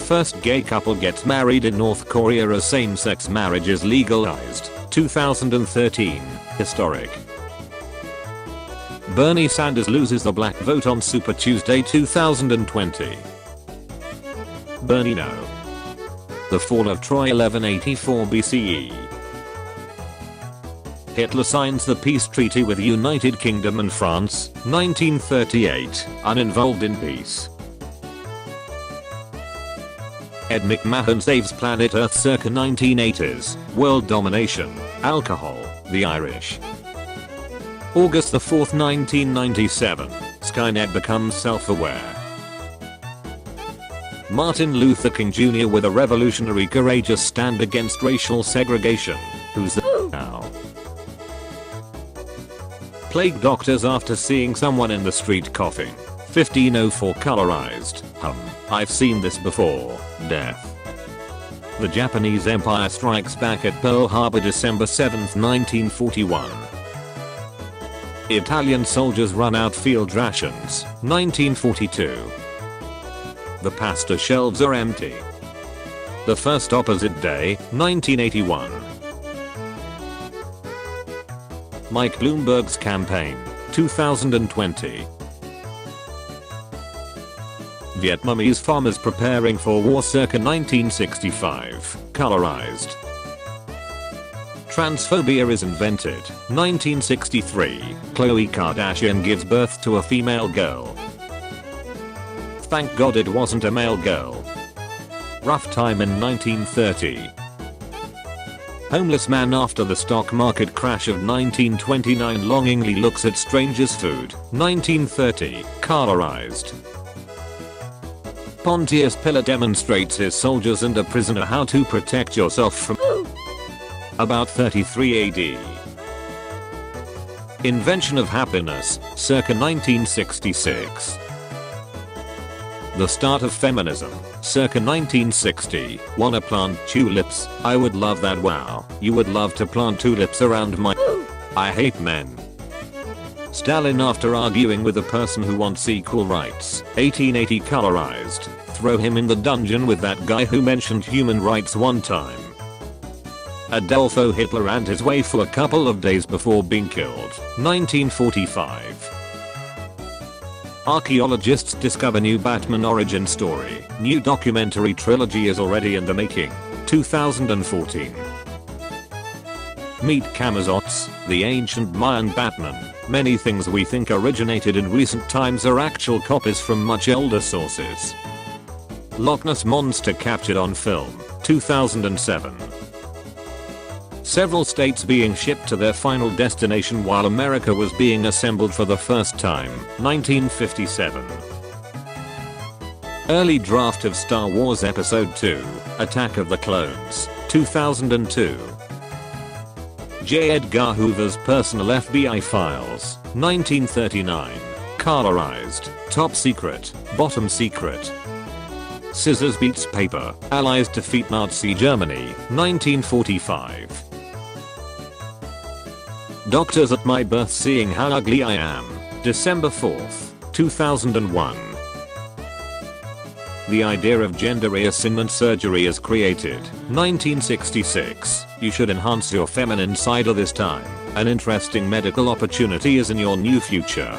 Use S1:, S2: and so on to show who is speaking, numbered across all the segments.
S1: First gay couple gets married in North Korea as same-sex marriage is legalized. 2013. Historic. Bernie Sanders loses the black vote on Super Tuesday 2020. Bernie no. The fall of Troy 1184 BCE. Hitler signs the peace treaty with United Kingdom and France, 1938, uninvolved in peace. Ed McMahon saves planet Earth circa 1980s, world domination, alcohol, the Irish. August the 4th 1997, Skynet becomes self-aware. Martin Luther King Jr. with a revolutionary courageous stand against racial segregation. Who's the now? Plague doctors after seeing someone in the street coughing. 1504 colorized. I've seen this before. Death. The Japanese Empire strikes back at Pearl Harbor December 7, 1941. Italian soldiers run out field rations. 1942. The pasta shelves are empty. The first opposite day, 1981. Mike Bloomberg's campaign, 2020. Vietnamese farmers preparing for war circa 1965, colorized. Transphobia is invented, 1963, Khloe Kardashian gives birth to a female girl. Thank God it wasn't a male girl. Rough time in 1930. Homeless man after the stock market crash of 1929 longingly looks at stranger's food, 1930, colorized. Pontius Pilate demonstrates his soldiers and a prisoner how to protect yourself from about 33 AD. Invention of happiness, circa 1966. The start of feminism, circa 1960. Wanna plant tulips? I would love that. Wow, you would love to plant tulips around my I hate men. Stalin after arguing with a person who wants equal rights, 1880 colorized. Throw him in the dungeon with that guy who mentioned human rights one time. Adolfo Hitler ran his way for a couple of days before being killed, 1945. Archaeologists discover new Batman origin story. New documentary trilogy is already in the making. 2014. Meet Camazotz, the ancient Mayan Batman. Many things we think originated in recent times are actual copies from much older sources. Loch Ness Monster captured on film. 2007. Several states being shipped to their final destination while America was being assembled for the first time, 1957. Early draft of Star Wars Episode 2, Attack of the Clones, 2002. J. Edgar Hoover's personal FBI files, 1939. Colorized, top secret, bottom secret. Scissors beats paper, Allies defeat Nazi Germany, 1945. Doctors at my birth seeing how ugly I am, December 4th, 2001. The idea of gender reassignment surgery is created, 1966. You should enhance your feminine side of this time. An interesting medical opportunity is in your new future.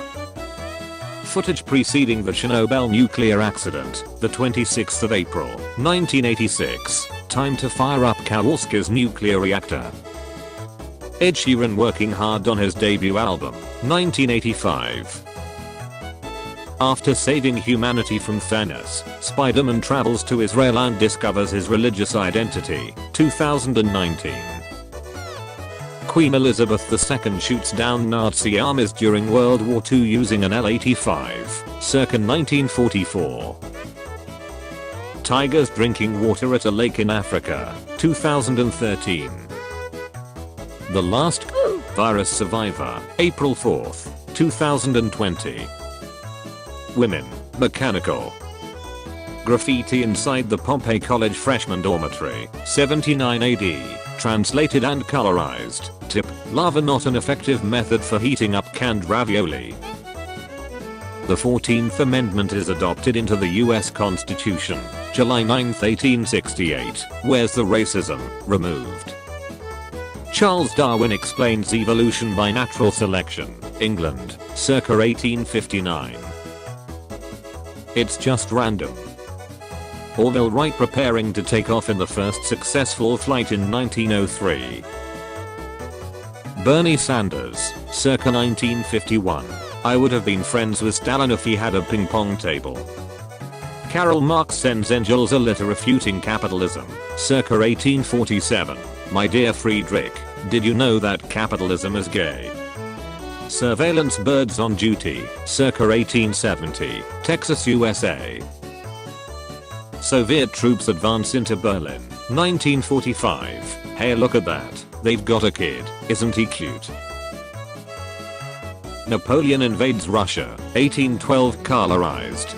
S1: Footage preceding the Chernobyl nuclear accident, the 26th of April, 1986. Time to fire up Kowalski's nuclear reactor. Ed Sheeran working hard on his debut album, 1985. After saving humanity from Thanos, Spider-Man travels to Israel and discovers his religious identity, 2019. Queen Elizabeth II shoots down Nazi armies during World War II using an L-85, circa 1944. Tigers drinking water at a lake in Africa, 2013. The Last Virus Survivor, April 4th, 2020. Women, mechanical. Graffiti inside the Pompey College freshman dormitory, 79 AD, translated and colorized. Tip, lava not an effective method for heating up canned ravioli. The 14th Amendment is adopted into the US Constitution, July 9, 1868. Where's the racism? Removed. Charles Darwin explains evolution by natural selection. England, circa 1859. It's just random. Orville Wright preparing to take off in the first successful flight in 1903. Bernie Sanders, circa 1951. I would have been friends with Stalin if he had a ping pong table. Karl Marx sends angels a letter refuting capitalism, circa 1847. My dear Friedrich, did you know that capitalism is gay? Surveillance birds on duty, circa 1870, Texas, USA. Soviet troops advance into Berlin, 1945. Hey, look at that, they've got a kid, isn't he cute? Napoleon invades Russia, 1812, colorized.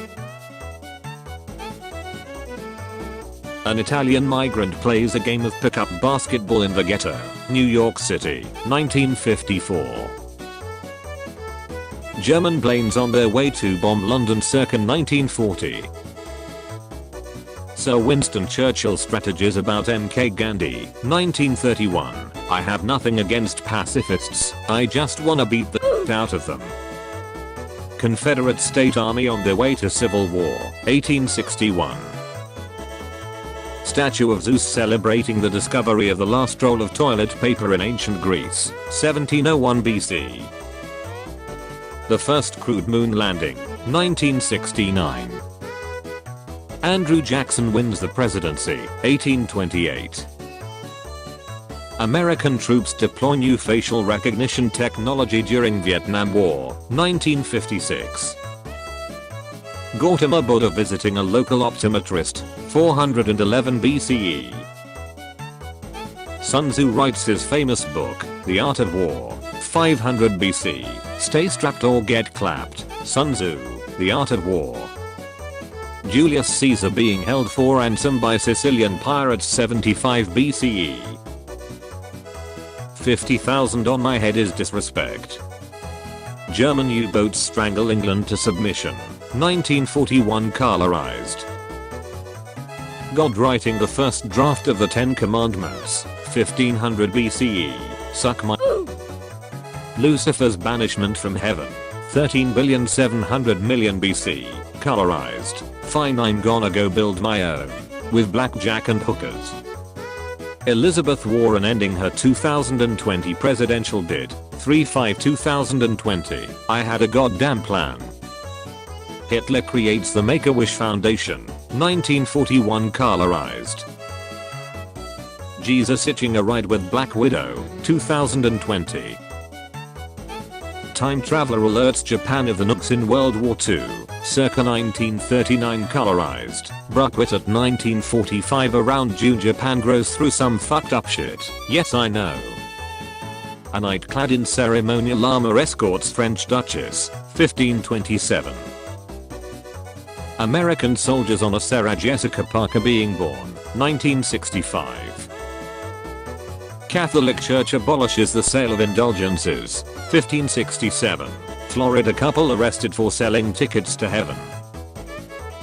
S1: An Italian migrant plays a game of pickup basketball in the ghetto, New York City, 1954. German planes on their way to bomb London circa 1940. Sir Winston Churchill strategies about M.K. Gandhi, 1931. I have nothing against pacifists, I just wanna beat the out of them. Confederate State Army on their way to Civil War, 1861. Statue of Zeus celebrating the discovery of the last roll of toilet paper in ancient Greece, 1701 BC. The first crewed moon landing, 1969. Andrew Jackson wins the presidency, 1828. American troops deploy new facial recognition technology during Vietnam War, 1956. Gautama Buddha visiting a local optometrist, 411 BCE. Sun Tzu writes his famous book, The Art of War, 500 BC. Stay strapped or get clapped, Sun Tzu, The Art of War. Julius Caesar being held for ransom by Sicilian pirates, 75 BCE. 50,000 on my head is disrespect. German U-boats strangle England to submission, 1941, colorized. God writing the first draft of the Ten Commandments, 1500 BCE, suck my. Lucifer's banishment from heaven, 13,700,000,000 BC, colorized. Fine, I'm gonna go build my own, with blackjack and hookers. Elizabeth Warren ending her 2020 presidential bid, 3/5/2020, I had a goddamn plan. Hitler creates the Make-A-Wish Foundation, 1941, colorized. Jesus hitching a ride with Black Widow, 2020. Time traveler alerts Japan of the nukes in World War II, circa 1939, colorized. Bruh, quit at 1945. Around June Japan grows through some fucked up shit, yes I know. A knight clad in ceremonial armor escorts French Duchess, 1527. American soldiers on a Sarah Jessica Parker being born, 1965. Catholic Church abolishes the sale of indulgences, 1567. Florida couple arrested for selling tickets to heaven.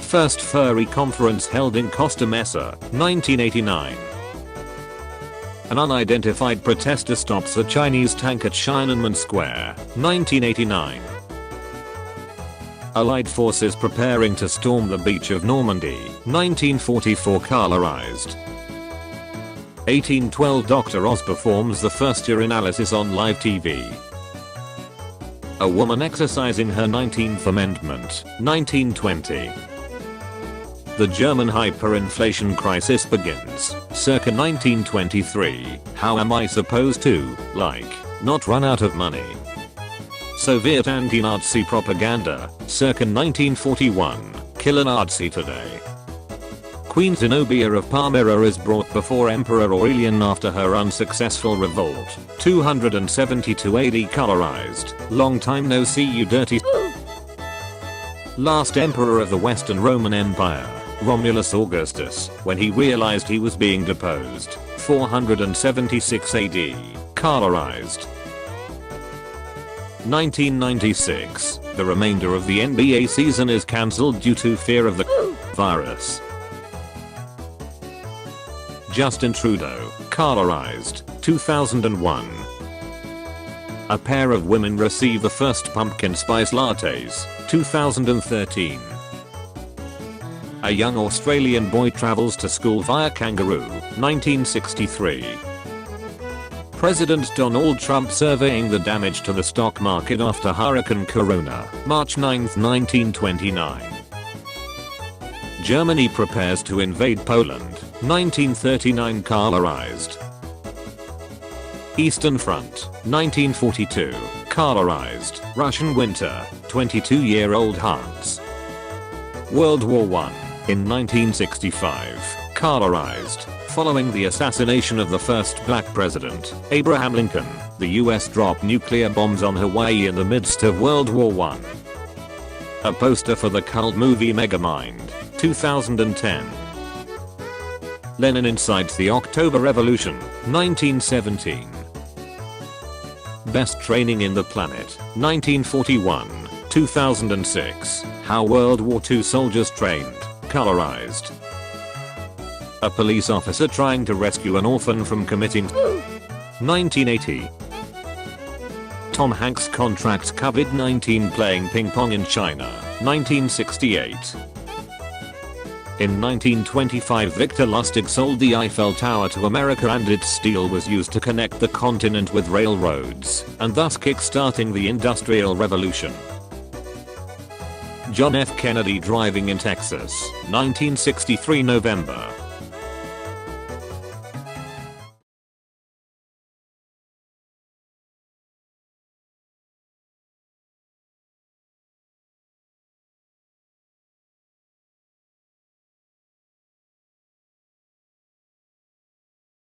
S1: First furry conference held in Costa Mesa, 1989. An unidentified protester stops a Chinese tank at Tiananmen Square, 1989. Allied forces preparing to storm the beach of Normandy, 1944, colorized. 1812 Dr. Oz performs the first urinalysis on live TV. A woman exercising her 19th Amendment, 1920. The German hyperinflation crisis begins, circa 1923. How am I supposed to, not run out of money? Soviet anti-Nazi propaganda, circa 1941. Kill a Nazi today. Queen Zenobia of Palmyra is brought before Emperor Aurelian after her unsuccessful revolt, 272 AD, colorized. Long time no see, you dirty. Last emperor of the Western Roman Empire, Romulus Augustus, when he realized he was being deposed, 476 AD, colorized. 1996, the remainder of the NBA season is cancelled due to fear of the virus. Justin Trudeau, colorized, 2001. A pair of women receive the first pumpkin spice lattes, 2013. A young Australian boy travels to school via kangaroo, 1963. President Donald Trump surveying the damage to the stock market after Hurricane Corona, March 9, 1929. Germany prepares to invade Poland, 1939 colorized. Eastern Front, 1942, colorized, Russian winter, 22-year-old Hans. World War I, in 1965, colorized. Following the assassination of the first black president, Abraham Lincoln, the US dropped nuclear bombs on Hawaii in the midst of World War I. A poster for the cult movie Megamind, 2010. Lenin incites the October Revolution, 1917. Best training in the planet, 1941, 2006. How World War II soldiers trained, colorized. A police officer trying to rescue an orphan from committing 1980. Tom Hanks contracts COVID-19 playing ping pong in China, 1968. In 1925 Victor Lustig sold the Eiffel Tower to America and its steel was used to connect the continent with railroads, and thus kick-starting the Industrial Revolution. John F. Kennedy driving in Texas, 1963 November.